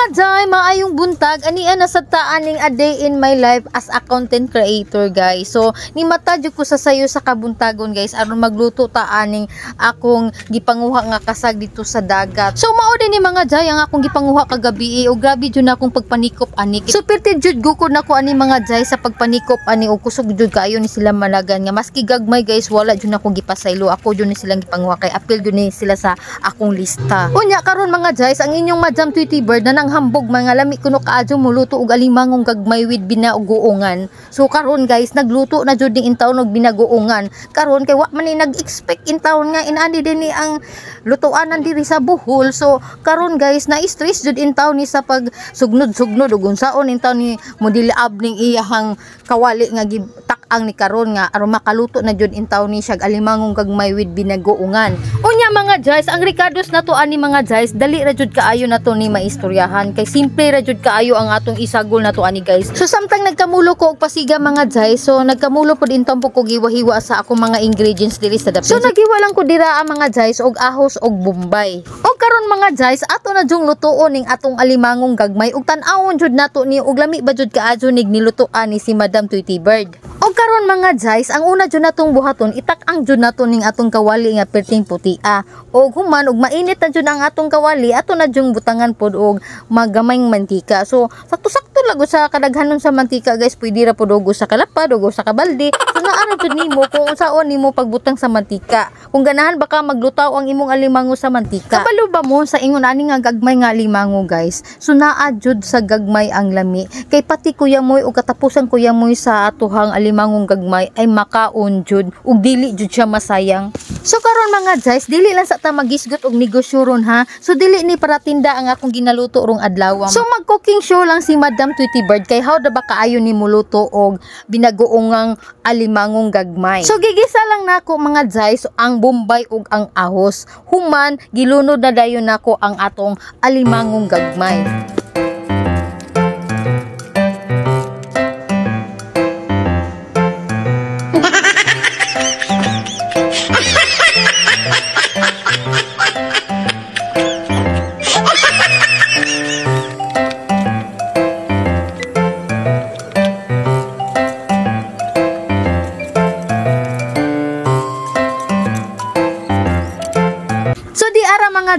mga jay, maayong buntag. Anian na sa taaning a day in my life as a content creator, guys. So, ni mata jud ko sa sayo sa kabuntagon, guys, aron magluto taaning akong gipanguha nga kasag dito sa dagat. So, mao din ni mga jay ang akong gipanguha kagabi, o grabe jud na akong pagpanikop ani. Super jud gukod nako ani mga jay sa pagpanikop ani, o kusog jud kaayo ni sila malagan nga maski gagmay, guys, wala jud nako gipasaylo. Ako jud ni silang gipanguha kay apil jud ni sila sa akong lista. Unya karon mga jay, ang inyong Madam Tweety Bird na nang hambog mga lami kuno kaadyo muluto og alimangong gagmay with binaguongan. So karon guys, nagluto na jud ning intawon og binaguongan. Karon kay wa man ni nag-expect intawon nga inani din ni ang lutuanan diri sa Bohol. So karon guys, na-stress jud intawon ni sa pag sugnod-sugnod ug unsaon intawon ni modilab ning iyahang kawali nga gitak-ang ni karon nga aron makaluto na jud intawon ni siya alimangong gagmay with binaguongan. Unya mga guys, ang Ricardos na to ani mga guys, dali ra jud kaayo na to ni maistoryahan kay simple ra jud kaayo ang atong isagol na to ani guys. So samtang nagkamulo ko og pasiga mga jay, so nagkamulo pod intong po ko giwa-hiwa sa akong mga ingredients diri sa dapit. So nagiwa lang ko dira ang mga jays og ahos og bombay. Og karon mga jays, ato na jung lutuon ning atong alimangong gagmay ug tan-awon jud nato ni og lami ba jud kaadyo nig nilutoan ni si Madam Tweety Bird. Og karon mga jays, ang una jud natong buhaton, itak-ang jud nato ning atong kawali nga perting putia. Og human og mainit na jud ang atong kawali, ato na jung butangan pod og magamayng mantika. So sakto-sakto lago sa kadaghanon sa mantika guys, pwede ra pod og sa kalapad og sa kabalde. So naara jud nimo kung unsaon nimo pagbutang sa mantika. Kung ganahan baka maglutaw ang imong alimango sa mantika. Kabalo ba mo sa ingon ani nga gagmay nga alimango guys? So naa jud sa gagmay ang lami. Kay pati kuya moy og katapusan kuya moy sa atuhang alimangong gagmay ay makaon jud ug dili jud siya masayang. So karon mga guys, dili lang sa ta magisgot og negosyo ron ha. So dili ni para tinda ang akong ginaluto rong adlaw. So mag-cooking show lang si Madam Tweety Bird kay how da ba kaayo ni muluto og binaguongang alimangong gagmay. So gigisa lang nako mga guys ang bombay ug ang ahos. Human gilunod na dayon nako ang atong alimangong gagmay.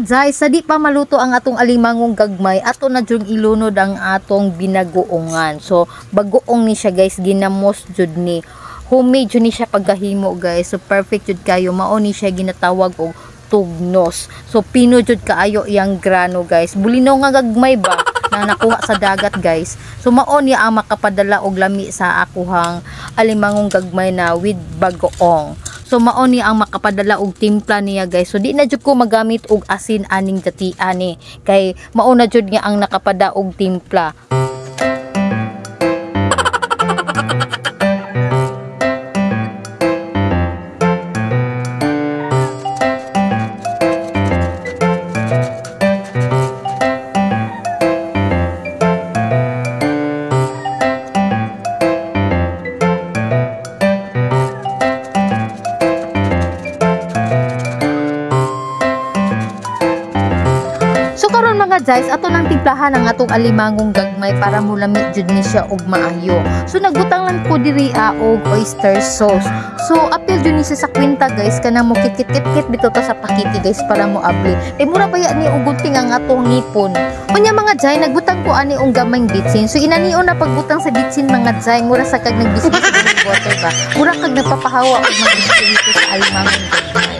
Jay, sa di pa maluto ang atong alimangong gagmay, ato na jud ilunod ang atong binaguongan. So bagoong ni siya guys, ginamos jud ni. Homemade jud ni siya pagkahimo guys. So perfect jud kayo, mao ni siya ginatawag og tugnos. So pino jud kaayo iyang grano guys. Bulinaw nga gagmay ba na nakuha sa dagat guys. So mao ni ang makapadala og lami sa akuhang alimangong gagmay na with bagoong. So mao ni ang makapadala og timpla niya guys. So di na jud ko magamit og asin aning dati ani kay mao na jud nga ang nakapada og timpla. Guys, ato nang timplahan ang atong alimangong gagmay para mulami jud ni siya og maayo. So nagbutang lang ko diri og oyster sauce. So apil jud ni siya sa kwinta guys, kana mo kit-kit bito ta sa pakiti guys para mo abli. Kay mura baya ni og gunting ang atong ngipon. Unya mga jay, nagbutang ko ani og gamayng bitsin. So inanion na pagbutang sa bitsin mga jay, mura sa kag nagbisbis sa water ba. Mura kag nagpapahawa og magbisbis sa alimangong gagmay.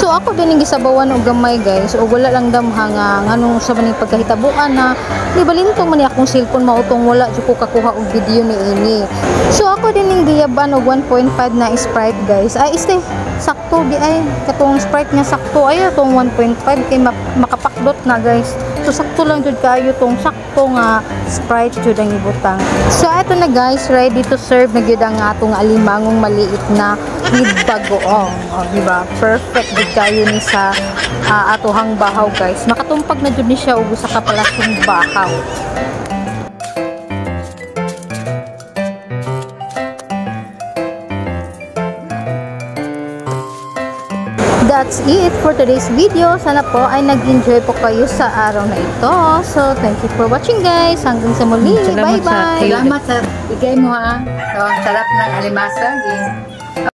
So ako din yung gisabawan og gamay guys, o wala lang dam nga nganong sa maning pagkahitabuan na di balintong man ni akong cellphone mautong wala jud ko kakuha og video ni ini. So ako din yung giyaban og 1.5 na Sprite guys. Ay stay sakto di ay katong Sprite nga sakto ay tong 1.5 kay makapakdot na guys. So sakto lang jud kayo tong sakto nga Sprite jud ang ibutang. So eto na guys, ready to serve na gyud ang atong alimangong maliit na with bagoong. O di ba? Perfect jud kayo ni sa atohang bahaw guys. Makatumpag na jud ni siya og usa ka palasong bahaw. That's it for today's video. Sana po ay nag-enjoy po kayo sa araw na ito. So, thank you for watching guys. Hanggang sa muli. Bye-bye. Salamat sa bigay mo ha. So, ang sarap ng alimasag.